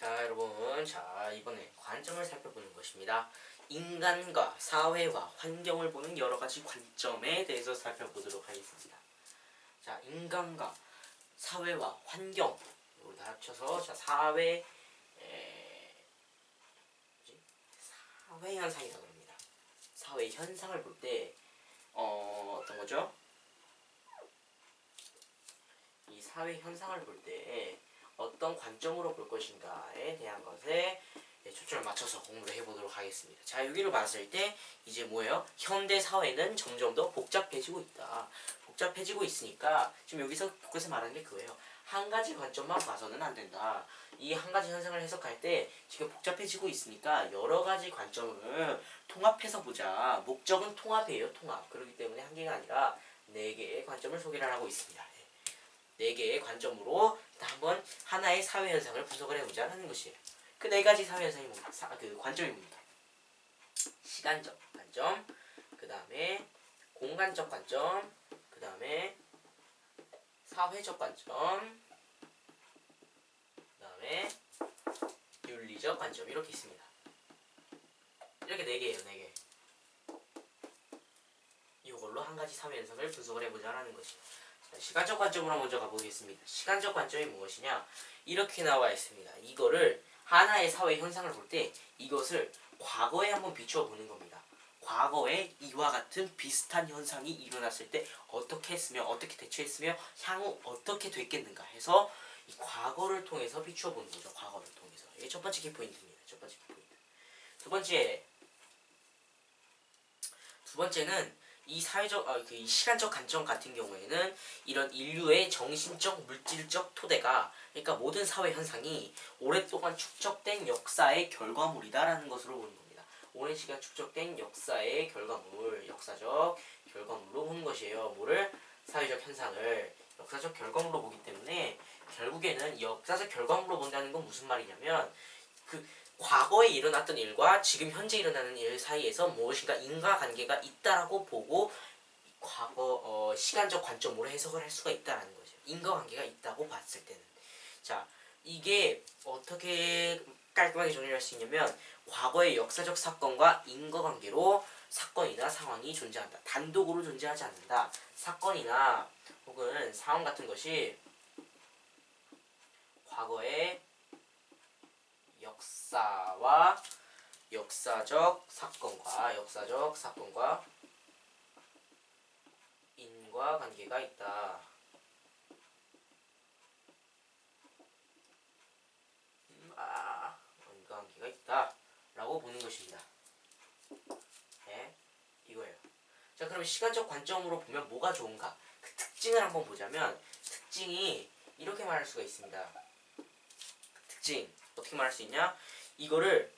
자, 여러분, 자, 이번에 관점을 살펴보는 것입니다. 인간과 사회와 환경을 보는 여러 가지 관점에 대해서 살펴보도록 하겠습니다. 자, 인간과 사회와 환경, 이걸 다 합쳐서 자, 사회 현상이라고 합니다. 사회 현상을 볼 때 어떤 거죠? 이 사회 현상을 볼 때 어떤 관점으로 볼 것인가에 대한 것에 초점을 맞춰서 공부를 해보도록 하겠습니다. 자, 여기를 봤을 때 이제 뭐예요? 현대 사회는 점점 더 복잡해지고 있다. 복잡해지고 있으니까 지금 여기서 말하는 게 그거예요. 한 가지 관점만 봐서는 안 된다. 이 한 가지 현상을 해석할 때 지금 복잡해지고 있으니까 여러 가지 관점을 통합해서 보자. 목적은 통합이에요, 통합. 그렇기 때문에 한 개가 아니라 네 개의 관점을 소개를 하고 있습니다. 네 개의 관점으로 한번 하나의 사회 현상을 분석을 해보자는 것이에요. 그 네 가지 사회 현상이 그 관점이 뭡니까? 시간적 관점, 그 다음에 공간적 관점, 그 다음에 사회적 관점, 그 다음에 윤리적 관점 이렇게 있습니다. 이렇게 네 개예요, 네 개. 이걸로 한 가지 사회 현상을 분석을 해보자는 것이에요. 시간적 관점으로 먼저 가보겠습니다. 시간적 관점이 무엇이냐? 이렇게 나와 있습니다. 이거를 하나의 사회 현상을 볼 때 이것을 과거에 한번 비추어 보는 겁니다. 과거에 이와 같은 비슷한 현상이 일어났을 때 어떻게 했으며 어떻게 대처했으며 향후 어떻게 됐겠는가 해서 이 과거를 통해서 비추어 보는 거죠. 과거를 통해서. 이게 첫 번째 키포인트입니다. 첫 번째 키포인트. 두 번째는 이 이 시간적 관점 같은 경우에는 이런 인류의 정신적, 물질적 토대가, 그러니까 모든 사회 현상이 오랫동안 축적된 역사의 결과물이다라는 것으로 보는 겁니다. 오랜 시간 축적된 역사의 결과물, 역사적 결과물로 보는 것이에요. 뭐를? 사회적 현상을 역사적 결과물로 보기 때문에 결국에는 역사적 결과물로 본다는 건 무슨 말이냐면 과거에 일어났던 일과 지금 현재 일어나는 일 사이에서 무엇인가 인과관계가 있다라고 보고 과거 시간적 관점으로 해석을 할 수가 있다라는 거죠. 인과관계가 있다고 봤을 때는. 자, 이게 어떻게 깔끔하게 정리를 할 수 있냐면 과거의 역사적 사건과 인과관계로 사건이나 상황이 존재한다. 단독으로 존재하지 않는다. 사건이나 혹은 상황 같은 것이 과거의 역사와 역사적 사건과 인과관계가 있다. 인과관계가 있다라고 보는 것입니다. 네, 이거예요. 자, 그럼 시간적 관점으로 보면 뭐가 좋은가? 그 특징을 한번 보자면 특징이 이렇게 말할 수가 있습니다. 특징 어떻게 말할 수 있냐? 이거를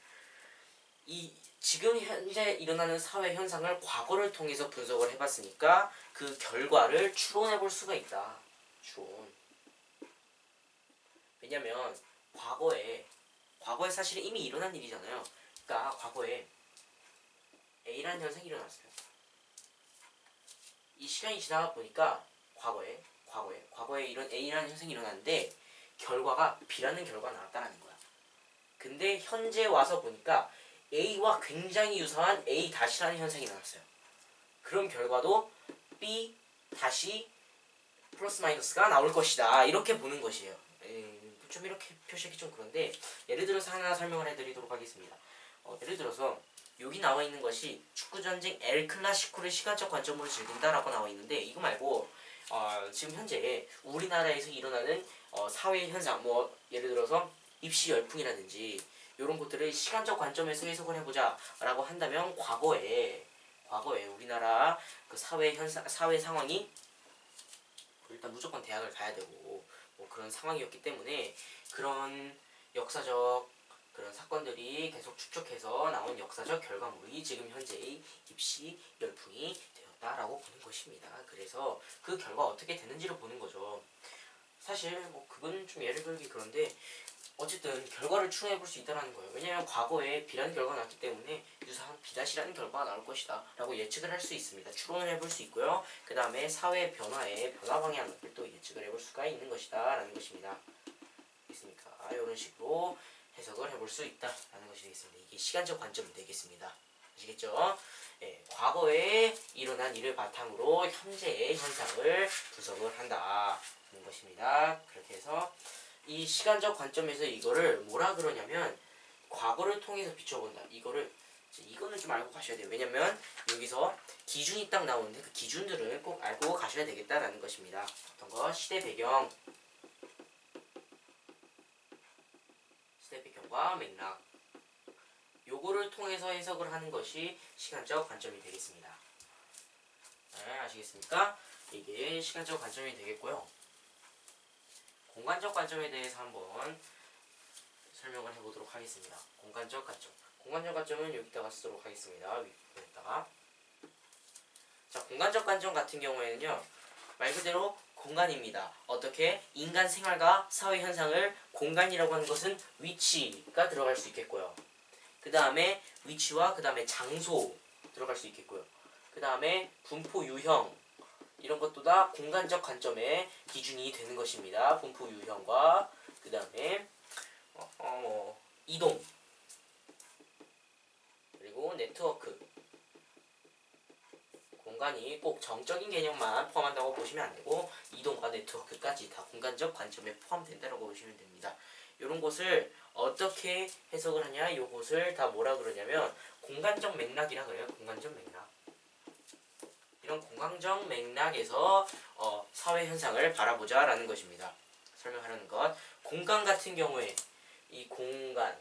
지금 현재 일어나는 사회 현상을 과거를 통해서 분석을 해봤으니까 그 결과를 추론해 볼 수가 있다. 추론. 왜냐면 과거에 사실은 이미 일어난 일이잖아요. 그러니까 과거에 A라는 현상이 일어났어요. 이 시간이 지나가 보니까 과거에 이런 A라는 현상이 일어났는데 결과가 B라는 결과가 나왔다는 거야. 근데 현재 와서 보니까 A와 굉장히 유사한 A 다시라는 현상이 나왔어요. 그런 결과도 B 다시 플러스 마이너스가 나올 것이다. 이렇게 보는 것이에요. 좀 이렇게 표시하기 좀 그런데 예를 들어서 하나 설명을 해드리도록 하겠습니다. 예를 들어서 여기 나와 있는 것이 축구전쟁 엘 클라시코를 시간적 관점으로 즐긴다라고 나와 있는데 이거 말고 지금 현재 우리나라에서 일어나는 사회 현상, 뭐 예를 들어서 입시 열풍이라든지 이런 것들을 시간적 관점에서 해석을 해보자 라고 한다면 과거에 우리나라 그 사회 상황이 일단 무조건 대학을 가야 되고 뭐 그런 상황이었기 때문에 그런 역사적 그런 사건들이 계속 축적해서 나온 역사적 결과물이 지금 현재의 입시 열풍이 되었다라고 보는 것입니다. 그래서 그 결과 어떻게 되는지를 보는 거죠. 사실 뭐 그건 좀 예를 들기 그런데 어쨌든 결과를 추론해 볼 수 있다는 거예요. 왜냐하면 과거에 B라는 결과가 나왔기 때문에 유사한 B-라는 결과가 나올 것이다 라고 예측을 할 수 있습니다. 추론을 해볼 수 있고요. 그 다음에 사회 변화의 변화 방향을 또 예측을 해볼 수가 있는 것이다 라는 것입니다. 있습니까? 이런 식으로 해석을 해볼 수 있다라는 것이 되겠습니다. 이게 시간적 관점이 되겠습니다. 아시겠죠? 예, 과거에 일어난 일을 바탕으로 현재의 현상을 분석을 한다는 것입니다. 그렇게 해서 이 시간적 관점에서 이거를 뭐라 그러냐면 과거를 통해서 비춰본다. 이거는 좀 알고 가셔야 돼요. 왜냐면 여기서 기준이 딱 나오는데 그 기준들을 꼭 알고 가셔야 되겠다라는 것입니다. 어떤 거? 시대 배경과 맥락. 요거를 통해서 해석을 하는 것이 시간적 관점이 되겠습니다. 네, 아시겠습니까? 이게 시간적 관점이 되겠고요. 공간적 관점에 대해서 한번 설명을 해보도록 하겠습니다. 공간적 관점. 공간적 관점은 여기다가 쓰도록 하겠습니다. 위에다가. 자, 공간적 관점 같은 경우에는요, 말 그대로 공간입니다. 어떻게? 인간 생활과 사회 현상을 공간이라고 하는 것은 위치가 들어갈 수 있겠고요. 그 다음에 위치와 그 다음에 장소 들어갈 수 있겠고요. 그 다음에 분포 유형 이런 것도 다 공간적 관점의 기준이 되는 것입니다. 분포 유형과 그 다음에 이동 그리고 네트워크. 공간이 꼭 정적인 개념만 포함한다고 보시면 안 되고 이동과 네트워크까지 다 공간적 관점에 포함된다고 보시면 됩니다. 이런 것을 어떻게 해석을 하냐? 요것을 다 뭐라 그러냐면 공간적 맥락이라 그래요. 공간적 맥락. 이런 공간적 맥락에서 사회 현상을 바라보자라는 것입니다. 설명하려는 것. 공간 같은 경우에 이 공간의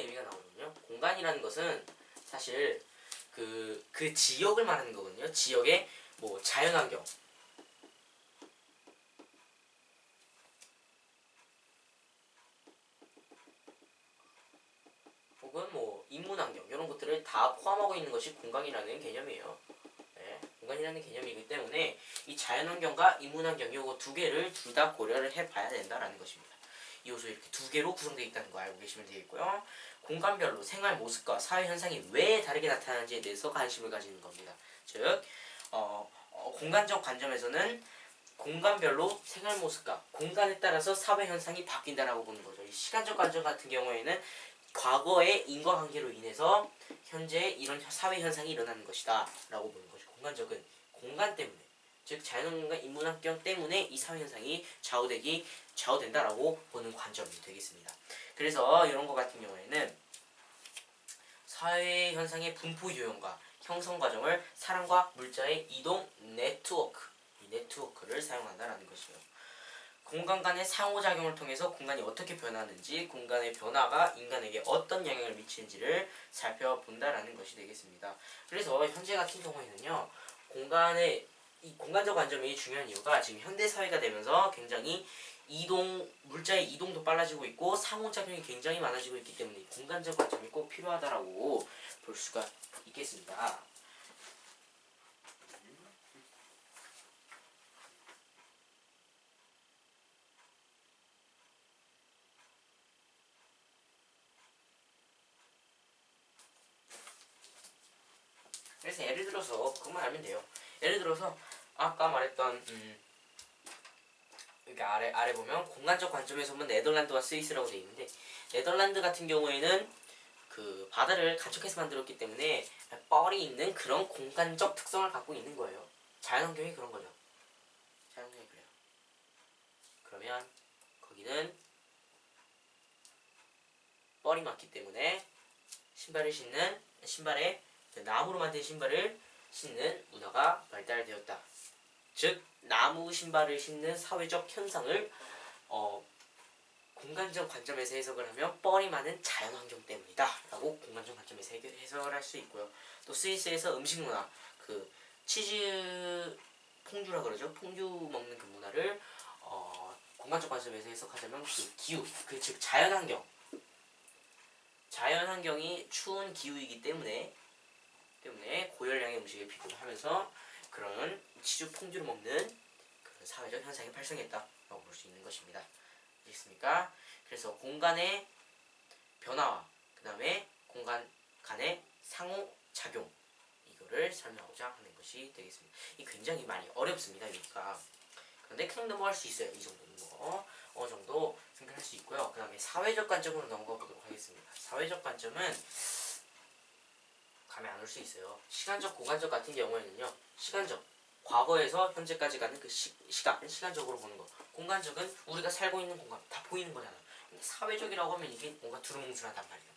의미가 나오거든요. 공간이라는 것은 사실 그 지역을 말하는 거거든요. 지역의 뭐 자연환경, 혹은 뭐 인문환경 이런 것들을 다 포함하고 있는 것이 공간이라는 개념이에요. 네, 공간이라는 개념이기 때문에 이 자연환경과 인문환경 요거 두 개를 둘 다 고려를 해봐야 된다라는 것입니다. 이 요소 이렇게 두 개로 구성되어 있다는 거 알고 계시면 되겠고요. 공간별로 생활 모습과 사회 현상이 왜 다르게 나타나는지에 대해서 관심을 가지는 겁니다. 즉, 공간적 관점에서는 공간별로 생활 모습과 공간에 따라서 사회 현상이 바뀐다라고 보는 거죠. 이 시간적 관점 같은 경우에는 과거의 인과관계로 인해서 현재 이런 사회 현상이 일어나는 것이다 라고 보는 거죠. 공간적은 공간 때문에, 즉 자연환경과 인문환경 때문에 이 사회 현상이 좌우된다라고 보는 관점이 되겠습니다. 그래서 이런 것 같은 경우에는 사회 현상의 분포 유형과 형성 과정을 사람과 물자의 이동 네트워크, 이 네트워크를 사용한다라는 것이에요. 공간 간의 상호작용을 통해서 공간이 어떻게 변하는지, 공간의 변화가 인간에게 어떤 영향을 미치는지를 살펴본다라는 것이 되겠습니다. 그래서 현재 같은 경우에는요, 이 공간적 관점이 중요한 이유가 지금 현대 사회가 되면서 굉장히 물자의 이동도 빨라지고 있고 상호작용이 굉장히 많아지고 있기 때문에 공간적 관점이 꼭 필요하다라고 볼 수가 있겠습니다. 그래서 예를 들어서 그것만 알면 돼요. 예를 들어서 아까 말했던 여기 아래 보면 공간적 관점에서 보면 네덜란드와 스위스라고 되어 있는데, 네덜란드 같은 경우에는 그 바다를 간척해서 만들었기 때문에 뻘이 있는 그런 공간적 특성을 갖고 있는 거예요. 자연환경이 그런 거죠. 자연환경이 그래요. 그러면 거기는 뻘이 많기 때문에 신발에 나무로 만든 신발을 신는 문화가 발달되었다. 즉 나무 신발을 신는 사회적 현상을 공간적 관점에서 해석을 하면 뻘이 많은 자연환경 때문이다 라고 공간적 관점에서 해석을 할 수 있고요. 또 스위스에서 음식 문화, 그 치즈 퐁듀라 그러죠. 퐁듀 먹는 그 문화를 공간적 관점에서 해석하자면 그 기후, 즉 자연환경이 추운 기후이기 때문에 고열량의 음식을 비교를 하면서 그런 치즈 퐁듀를 먹는 그런 사회적 현상이 발생했다라고 볼 수 있는 것입니다. 아시겠습니까? 그래서 공간의 변화와 그 다음에 공간 간의 상호작용, 이거를 설명하고자 하는 것이 되겠습니다. 이 굉장히 많이 어렵습니다. 그러니까 그런데 그냥 넘어갈 수 있어요. 이 정도는 뭐 어느 정도 생각할 수 있고요. 그 다음에 사회적 관점으로 넘어가 보도록 하겠습니다. 사회적 관점은 감이 안 올 수 있어요. 시간적, 공간적 같은 경우에는요. 시간적, 과거에서 현재까지 가는 그 시간, 시간적으로 보는 거. 공간적은 우리가 살고 있는 공간, 다 보이는 거잖아요. 근데 사회적이라고 하면 이게 뭔가 두루뭉술하단 말이에요.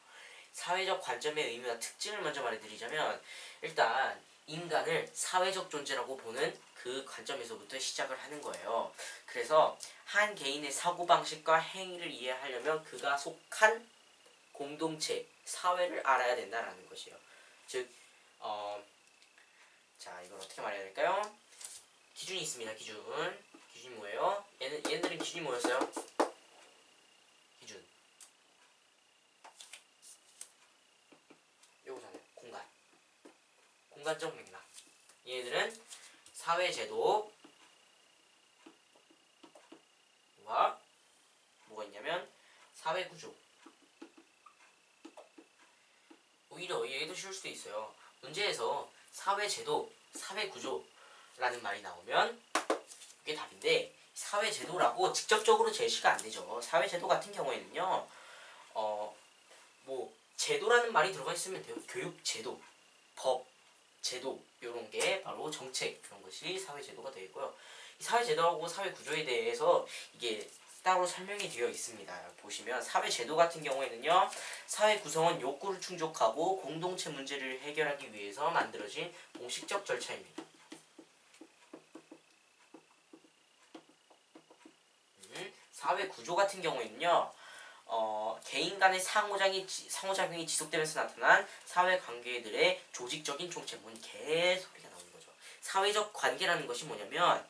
사회적 관점의 의미와 특징을 먼저 말해드리자면 일단 인간을 사회적 존재라고 보는 그 관점에서부터 시작을 하는 거예요. 그래서 한 개인의 사고방식과 행위를 이해하려면 그가 속한 공동체, 사회를 알아야 된다라는 것이에요. 즉, 자 이걸 어떻게 말해야 될까요? 기준이 있습니다. 기준이 뭐예요? 얘네들은 기준이 뭐였어요? 기준. 요거잖아요. 공간적 맥락. 얘네들은 사회제도와 뭐가 있냐면 사회구조. 오히려 얘도 쉬울 수도 있어요. 문제에서 사회제도, 사회구조라는 말이 나오면 그게 답인데 사회제도라고 직접적으로 제시가 안 되죠. 사회제도 같은 경우에는요. 뭐 제도라는 말이 들어가 있으면 돼요. 교육제도, 법, 제도 이런 게 바로 정책 그런 것이 사회제도가 되겠고요. 이 사회제도하고 사회구조에 대해서 이게 따로 설명이 되어 있습니다. 보시면 사회제도 같은 경우에는요. 사회 구성원 욕구를 충족하고 공동체 문제를 해결하기 위해서 만들어진 공식적 절차입니다. 사회구조 같은 경우에는요. 개인 간의 상호작용이 지속되면서 나타난 사회관계들의 조직적인 총체. 뭔 개소리가 나오는 거죠. 사회적 관계라는 것이 뭐냐면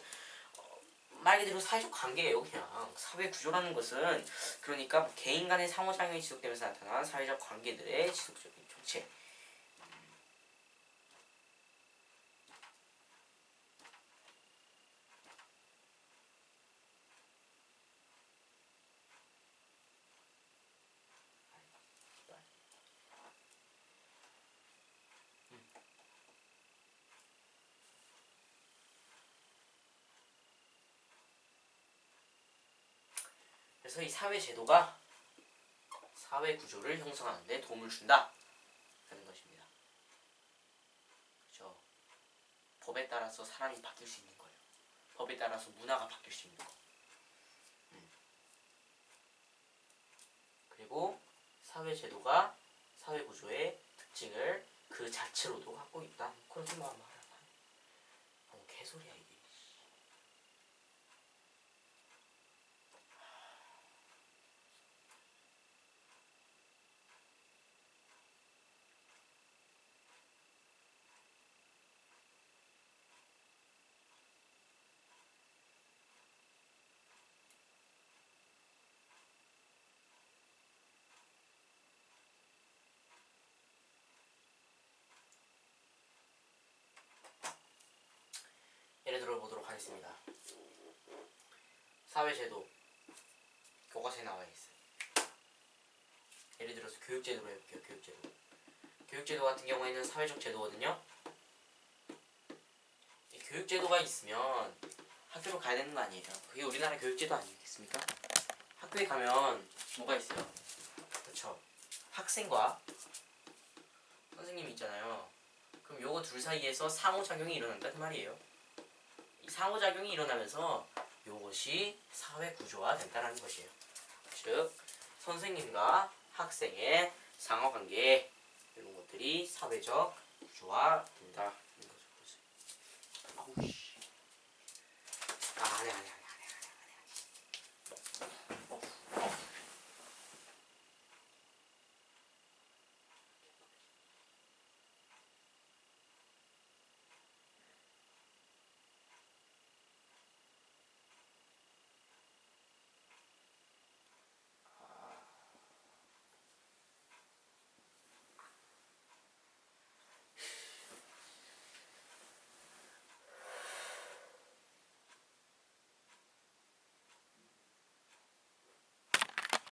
말 그대로 사회적 관계예요. 그냥 사회구조라는 것은 그러니까 개인 간의 상호작용이 지속되면서 나타난 사회적 관계들의 지속적인 총체. 그래서 이 사회제도가 사회구조를 형성하는 데 도움을 준다 하는 것입니다. 그렇죠? 법에 따라서 사람이 바뀔 수 있는 거예요. 법에 따라서 문화가 바뀔 수 있는 거. 그리고 사회제도가 사회구조의 특징을 그 자체로도 갖고 있다. 그렇게 말하면 개소리야 이게. 예를 들어 보도록 하겠습니다. 사회제도 교과서에 나와 있어요. 예를 들어서 교육제도로 해볼게요. 교육제도 같은 경우에는 사회적 제도거든요. 이 교육제도가 있으면 학교로 가야 되는 거 아니에요. 그게 우리나라 교육제도 아니겠습니까? 학교에 가면 뭐가 있어요? 그렇죠. 학생과 선생님이 있잖아요. 그럼 요거 둘 사이에서 상호작용이 일어난다 그 말이에요. 이 상호작용이 일어나면서 요것이 사회구조화 된다는 것이에요. 즉 선생님과 학생의 상호관계 이런 것들이 사회적 구조화 된다.